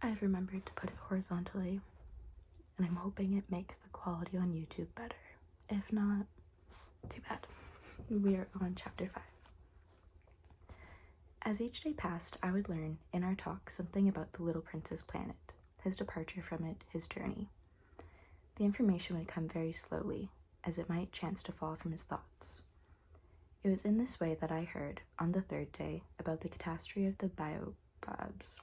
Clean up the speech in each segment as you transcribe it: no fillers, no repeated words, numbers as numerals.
I've remembered to put it horizontally, and I'm hoping it makes the quality on YouTube better. If not, too bad. We are on chapter 5. As each day passed, I would learn, in our talk, something about the Little Prince's planet, his departure from it, his journey. The information would come very slowly, as it might chance to fall from his thoughts. It was in this way that I heard, on the 3rd day, about the catastrophe of the baobabs.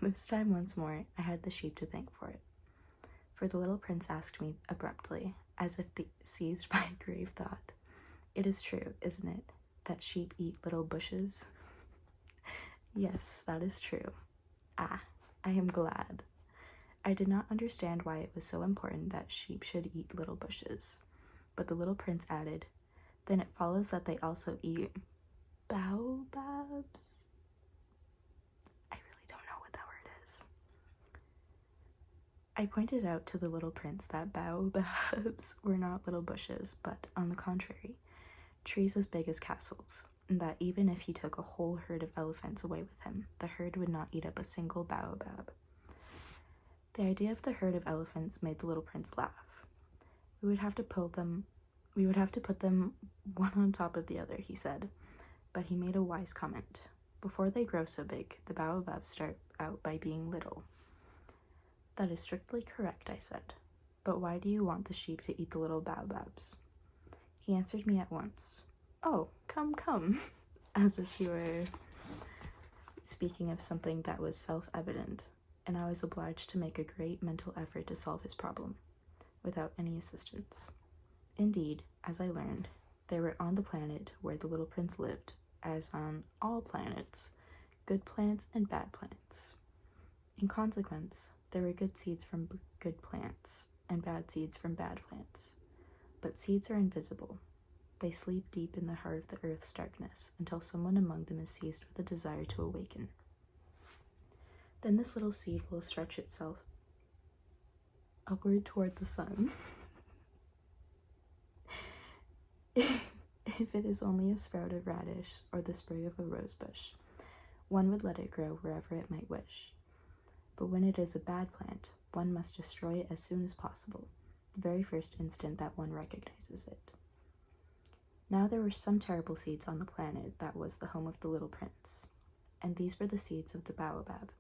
This time once more, I had the sheep to thank for it. For the little prince asked me abruptly, as if seized by a grave thought, "It is true, isn't it, that sheep eat little bushes?" Yes, that is true. Ah, I am glad. I did not understand why it was so important that sheep should eat little bushes. But the little prince added, "Then it follows that they also eat baobabs?" I really don't know what that word is. I pointed out to the little prince that baobabs were not little bushes, but, on the contrary, trees as big as castles, and that even if he took a whole herd of elephants away with him, the herd would not eat up a single baobab. The idea of the herd of elephants made the little prince laugh. We would have to put them one on top of the other, he said, but he made a wise comment. Before they grow so big, the baobabs start out by being little. That is strictly correct, I said. But why do you want the sheep to eat the little baobabs? He answered me at once. Oh, come, as if he were speaking of something that was self-evident, and I was obliged to make a great mental effort to solve his problem, without any assistance. Indeed, as I learned, there were on the planet where the little prince lived, as on all planets, good plants and bad plants. In consequence, there were good seeds from good plants, and bad seeds from bad plants. But seeds are invisible. They sleep deep in the heart of the earth's darkness, until someone among them is seized with a desire to awaken. Then this little seed will stretch itself upward toward the sun. If it is only a sprout of radish or the spray of a rose bush, one would let it grow wherever it might wish. But when it is a bad plant, one must destroy it as soon as possible, the very first instant that one recognizes it. Now there were some terrible seeds on the planet that was the home of the little prince, and these were the seeds of the baobab.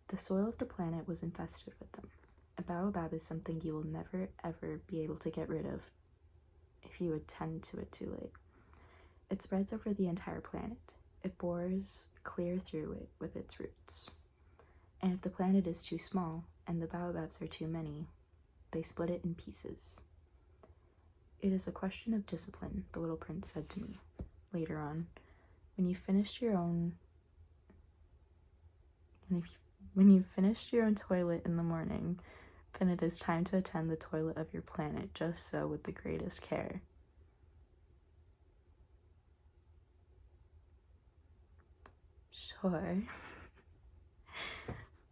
The soil of the planet was infested with them. A baobab is something you will never ever be able to get rid of if you attend to it too late. It spreads over the entire planet. It bores clear through it with its roots. And if the planet is too small and the baobabs are too many, they split it in pieces. It is a question of discipline, the little prince said to me later on. When you've finished your own toilet in the morning, then it is time to attend the toilet of your planet just so with the greatest care. Sure.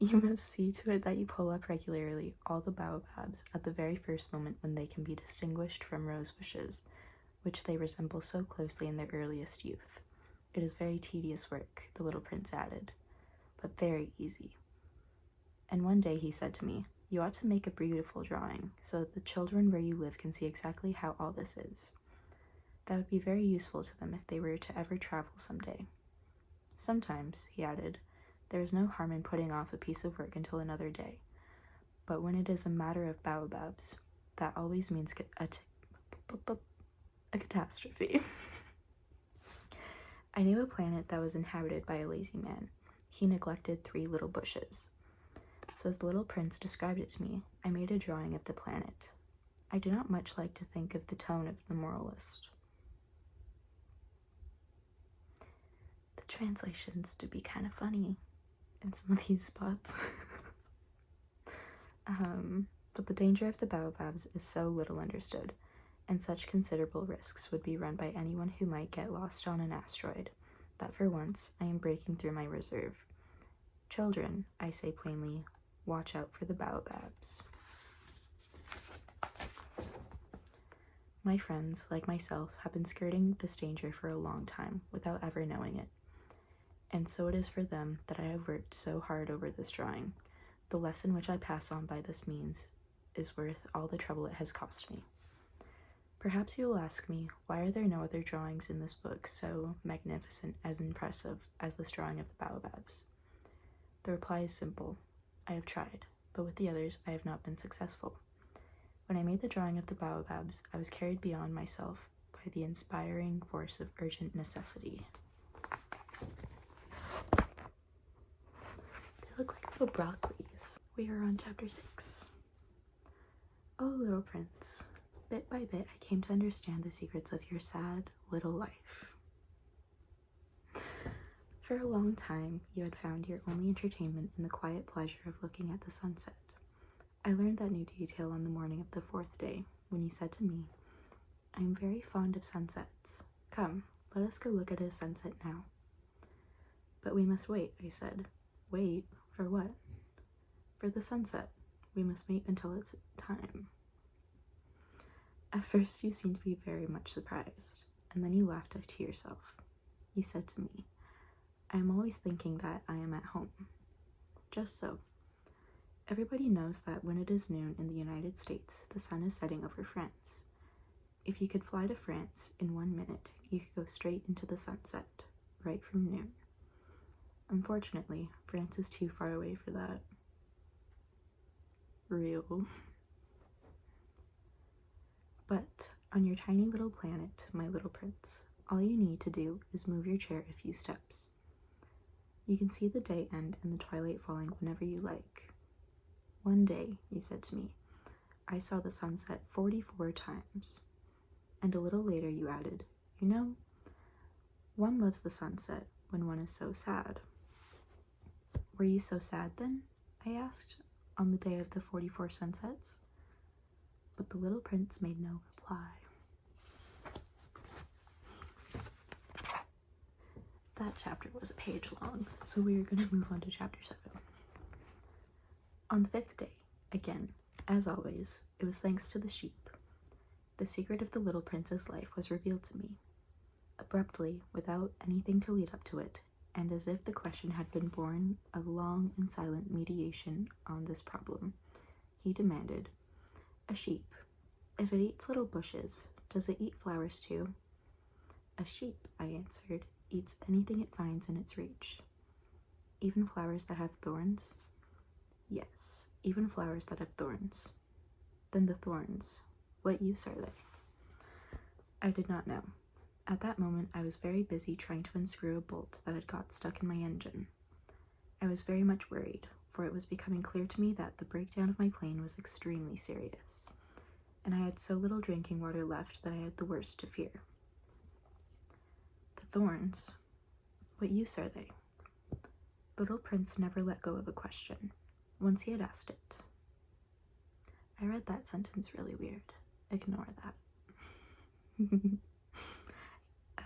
You must see to it that you pull up regularly all the baobabs at the very first moment when they can be distinguished from rose bushes, which they resemble so closely in their earliest youth. It is very tedious work, the little prince added, but very easy. And one day he said to me, "You ought to make a beautiful drawing, so that the children where you live can see exactly how all this is. That would be very useful to them if they were to ever travel someday. Sometimes," he added, "there is no harm in putting off a piece of work until another day, but when it is a matter of baobabs, that always means a catastrophe." I knew a planet that was inhabited by a lazy man. He neglected 3 little bushes. So as the little prince described it to me, I made a drawing of the planet. I do not much like to think of the tone of the moralist. The translations do be kind of funny in some of these spots. But the danger of the baobabs is so little understood, and such considerable risks would be run by anyone who might get lost on an asteroid, that for once I am breaking through my reserve. Children, I say plainly, watch out for the baobabs. My friends, like myself, have been skirting this danger for a long time without ever knowing it. And so it is for them that I have worked so hard over this drawing. The lesson which I pass on by this means is worth all the trouble it has cost me. Perhaps you will ask me, why are there no other drawings in this book so magnificent as impressive as this drawing of the baobabs? The reply is simple. I have tried, but with the others I have not been successful. When I made the drawing of the baobabs, I was carried beyond myself by the inspiring force of urgent necessity. They look like little broccolis. We are on chapter 6. Oh, little prince, bit by bit I came to understand the secrets of your sad little life. For a long time, you had found your only entertainment in the quiet pleasure of looking at the sunset. I learned that new detail on the morning of the 4th day, when you said to me, I am very fond of sunsets. Come, let us go look at a sunset now. But we must wait, I said. Wait? For what? For the sunset. We must wait until it's time. At first you seemed to be very much surprised, and then you laughed to yourself. You said to me, I am always thinking that I am at home. Just so. Everybody knows that when it is noon in the United States, the sun is setting over France. If you could fly to France in 1 minute, you could go straight into the sunset, right from noon. Unfortunately, France is too far away for that. Real. But on your tiny little planet, my little prince, all you need to do is move your chair a few steps. You can see the day end and the twilight falling whenever you like. One day, you said to me, I saw the sunset 44 times. And a little later you added, you know, one loves the sunset when one is so sad. Were you so sad then? I asked, on the day of the 44 sunsets. But the little prince made no reply. That chapter was a page long, so we are going to move on to chapter 7. On the 5th day, again, as always, it was thanks to the sheep. The secret of the little prince's life was revealed to me. Abruptly, without anything to lead up to it, and as if the question had been born of long and silent mediation on this problem, he demanded, a sheep, if it eats little bushes, does it eat flowers too? A sheep, I answered, eats anything it finds in its reach. Even flowers that have thorns? Yes, even flowers that have thorns. Then the thorns, what use are they? I did not know. At that moment, I was very busy trying to unscrew a bolt that had got stuck in my engine. I was very much worried, for it was becoming clear to me that the breakdown of my plane was extremely serious, and I had so little drinking water left that I had the worst to fear. The thorns, what use are they? The little prince never let go of a question, once he had asked it. I read that sentence really weird. Ignore that.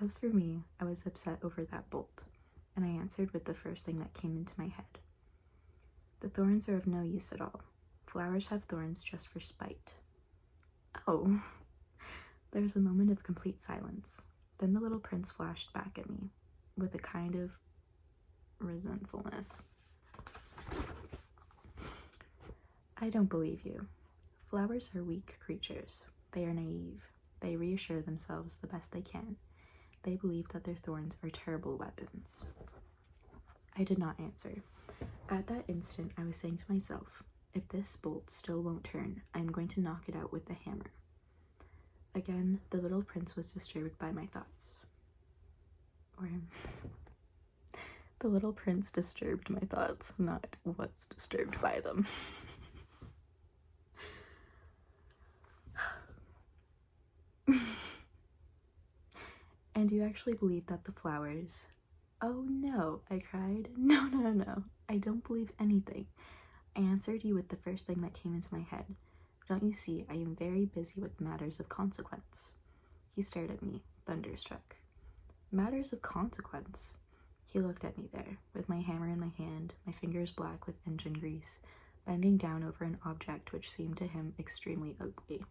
As for me, I was upset over that bolt, and I answered with the first thing that came into my head. The thorns are of no use at all. Flowers have thorns just for spite. Oh. There was a moment of complete silence. Then the little prince flashed back at me with a kind of resentfulness. I don't believe you. Flowers are weak creatures. They are naive. They reassure themselves the best they can. They believe that their thorns are terrible weapons. I did not answer. At that instant, I was saying to myself, if this bolt still won't turn, I am going to knock it out with the hammer. Again, the little prince was disturbed by my thoughts. Or, the little prince disturbed my thoughts, not was disturbed by them. And you actually believe that the flowers... Oh no, I cried. No. I don't believe anything. I answered you with the first thing that came into my head. Don't you see, I am very busy with matters of consequence. He stared at me, thunderstruck. Matters of consequence? He looked at me there, with my hammer in my hand, my fingers black with engine grease, bending down over an object which seemed to him extremely ugly.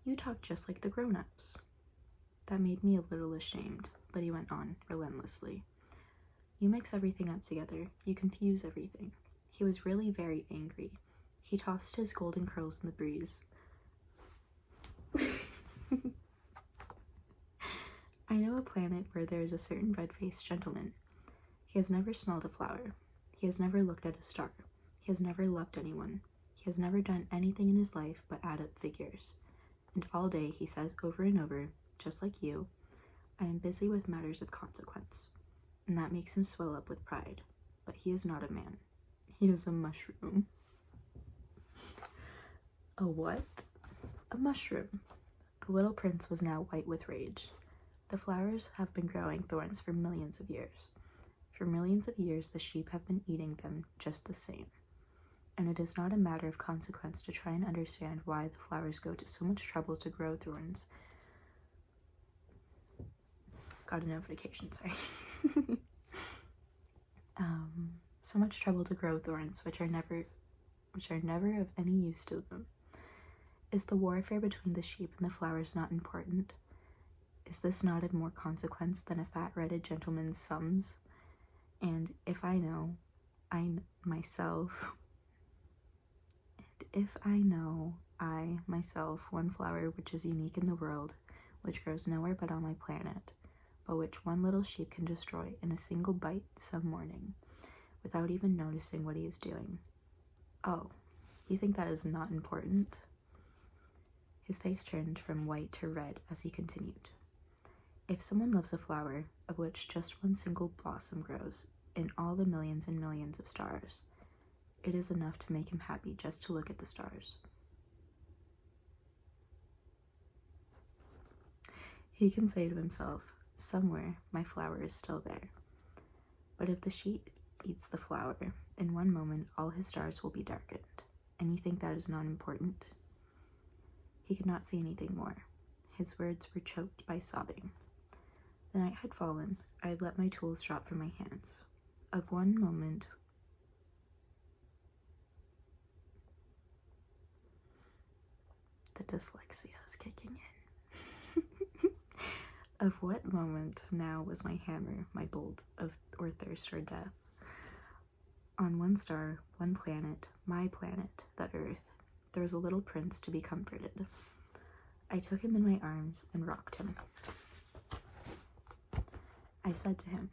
You talk just like the grown-ups. That made me a little ashamed, but he went on relentlessly. You mix everything up together. You confuse everything. He was really very angry. He tossed his golden curls in the breeze. I know a planet where there is a certain red-faced gentleman. He has never smelled a flower. He has never looked at a star. He has never loved anyone. He has never done anything in his life but add up figures. And all day he says over and over, just like you, I am busy with matters of consequence. And that makes him swell up with pride. But he is not a man. He is a mushroom. A what? A mushroom. The little prince was now white with rage. The flowers have been growing thorns for millions of years. For millions of years, the sheep have been eating them just the same. And it is not a matter of consequence to try and understand why the flowers go to so much trouble to grow thorns. Got a notification, sorry. So much trouble to grow thorns, which are never of any use to them. Is the warfare between the sheep and the flowers not important? Is this not of more consequence than a fat-redded gentleman's sums? And if I know, myself, one flower which is unique in the world, which grows nowhere but on my planet, but which one little sheep can destroy in a single bite some morning, without even noticing what he is doing. Oh, you think that is not important? His face turned from white to red as he continued. If someone loves a flower, of which just one single blossom grows, in all the millions and millions of stars, it is enough to make him happy just to look at the stars. He can say to himself, somewhere my flower is still there. But if the sheep eats the flower, in one moment all his stars will be darkened, and you think that is not important? He could not say anything more. His words were choked by sobbing. The night had fallen. I had let my tools drop from my hands. Of one moment, the dyslexia is kicking in. Of what moment now was my hammer, my bolt or thirst or death? On one star, one planet, my planet, the Earth, there was a little prince to be comforted. I took him in my arms and rocked him. I said to him,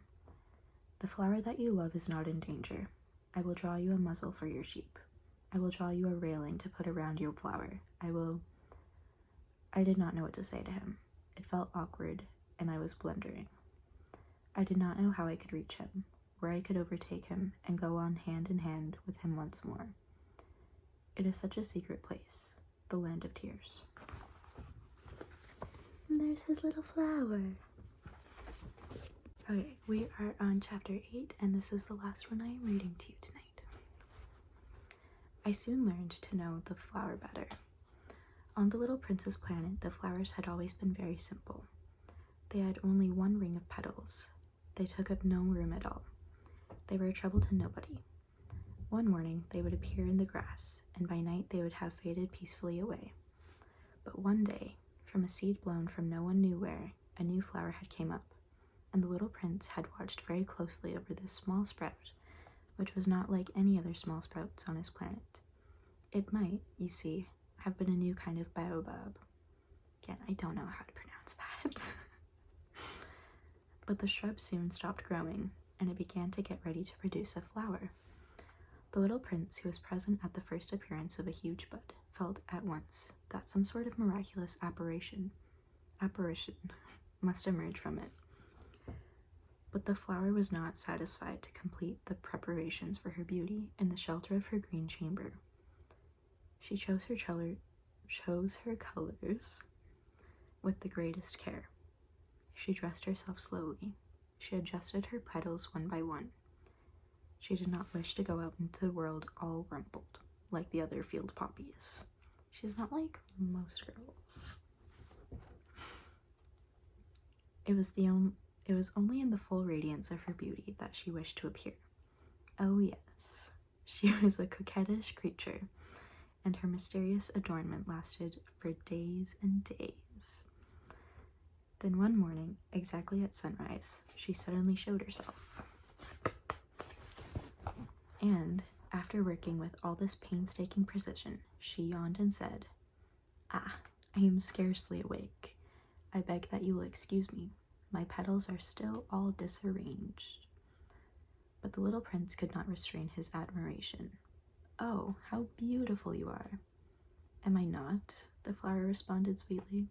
the flower that you love is not in danger. I will draw you a muzzle for your sheep. I will draw you a railing to put around your flower. I did not know what to say to him. It felt awkward, and I was blundering. I did not know how I could reach him, where I could overtake him and go on hand in hand with him once more. It is such a secret place, the land of tears. And there's his little flower. Okay, we are on chapter 8, and this is the last one I am reading to you tonight. I soon learned to know the flower better. On the little prince's planet, the flowers had always been very simple. They had only one ring of petals. They took up no room at all. They were a trouble to nobody. One morning, they would appear in the grass, and by night they would have faded peacefully away. But one day, from a seed blown from no one knew where, a new flower had came up, and the little prince had watched very closely over this small sprout, which was not like any other small sprouts on his planet. It might, you see, have been a new kind of baobab. Again, I don't know how to pronounce that. But the shrub soon stopped growing, and it began to get ready to produce a flower. The little prince, who was present at the first appearance of a huge bud, felt at once that some sort of miraculous apparition must emerge from it. But the flower was not satisfied to complete the preparations for her beauty in the shelter of her green chamber. She chose her colors with the greatest care. She dressed herself slowly. She adjusted her petals one by one. She did not wish to go out into the world all rumpled, like the other field poppies. She's not like most girls. It was only in the full radiance of her beauty that she wished to appear. Oh yes, she was a coquettish creature, and her mysterious adornment lasted for days and days. Then one morning, exactly at sunrise, she suddenly showed herself. And, after working with all this painstaking precision, she yawned and said, "Ah, I am scarcely awake. I beg that you will excuse me. My petals are still all disarranged." But the little prince could not restrain his admiration. "Oh, how beautiful you are!" "Am I not?" the flower responded sweetly.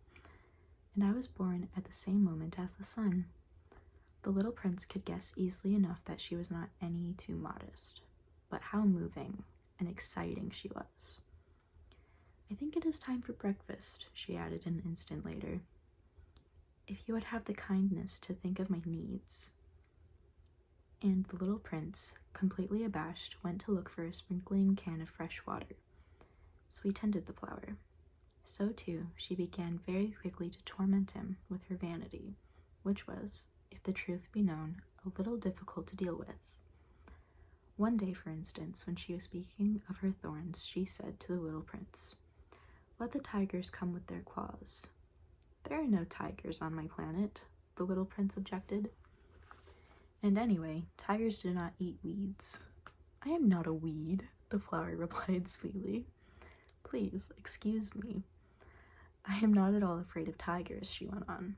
"And I was born at the same moment as the sun." The little prince could guess easily enough that she was not any too modest, but how moving and exciting she was. "I think it is time for breakfast," she added an instant later. "If you would have the kindness to think of my needs." And the little prince, completely abashed, went to look for a sprinkling can of fresh water. So he tended the flower. So, too, she began very quickly to torment him with her vanity, which was, if the truth be known, a little difficult to deal with. One day, for instance, when she was speaking of her thorns, she said to the little prince, "Let the tigers come with their claws." "There are no tigers on my planet," the little prince objected. "And anyway, tigers do not eat weeds." "I am not a weed," the flower replied sweetly. "Please, excuse me. I am not at all afraid of tigers," she went on,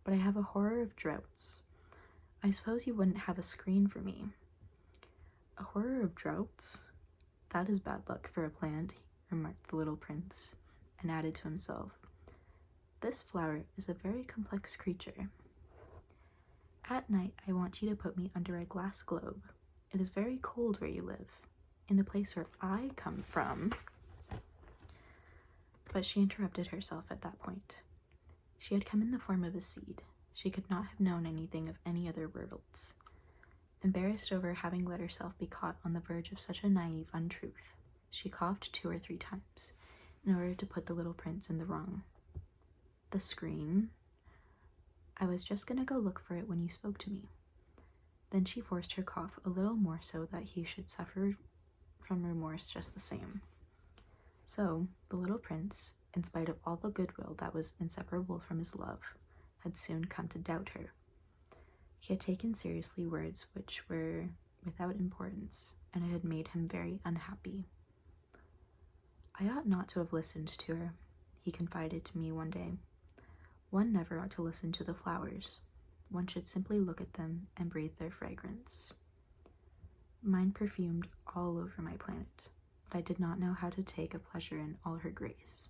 "but I have a horror of droughts. I suppose you wouldn't have a screen for me." "A horror of droughts? That is bad luck for a plant," remarked the little prince, and added to himself, "This flower is a very complex creature. At night, I want you to put me under a glass globe. It is very cold where you live. In the place where I come from—" But she interrupted herself at that point. She had come in the form of a seed. She could not have known anything of any other worlds. Embarrassed over having let herself be caught on the verge of such a naive untruth, she coughed 2 or 3 times, in order to put the little prince in the wrong. "The screen? I was just gonna go look for it when you spoke to me." Then she forced her cough a little more so that he should suffer from remorse just the same. So, the little prince, in spite of all the goodwill that was inseparable from his love, had soon come to doubt her. He had taken seriously words which were without importance, and it had made him very unhappy. "I ought not to have listened to her," he confided to me one day. "One never ought to listen to the flowers. One should simply look at them and breathe their fragrance." Mine perfumed all over my planet, but I did not know how to take a pleasure in all her grace.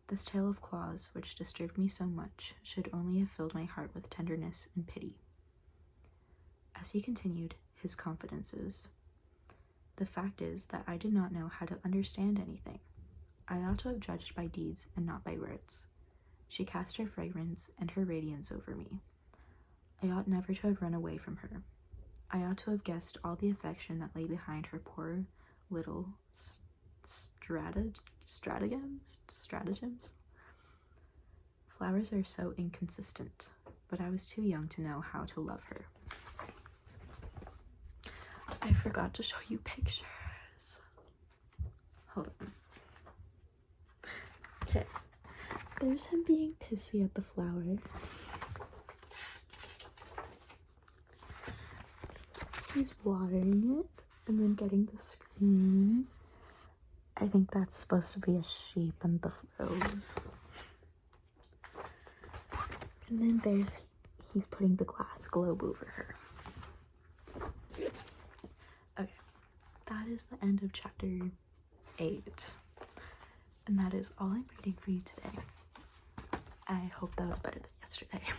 This tale of claws, which disturbed me so much, should only have filled my heart with tenderness and pity. As he continued his confidences, "The fact is that I did not know how to understand anything. I ought to have judged by deeds and not by words. She cast her fragrance and her radiance over me. I ought never to have run away from her. I ought to have guessed all the affection that lay behind her poor little stratagems. Flowers are so inconsistent, but I was too young to know how to love her." I forgot to show you pictures. Hold on. Okay. There's him being pissy at the flower. He's watering it and then getting the screen. I think that's supposed to be a sheep and the rose. And then he's putting the glass globe over her. Okay, that is the end of chapter 8. And that is all I'm reading for you today. I hope that was better than yesterday.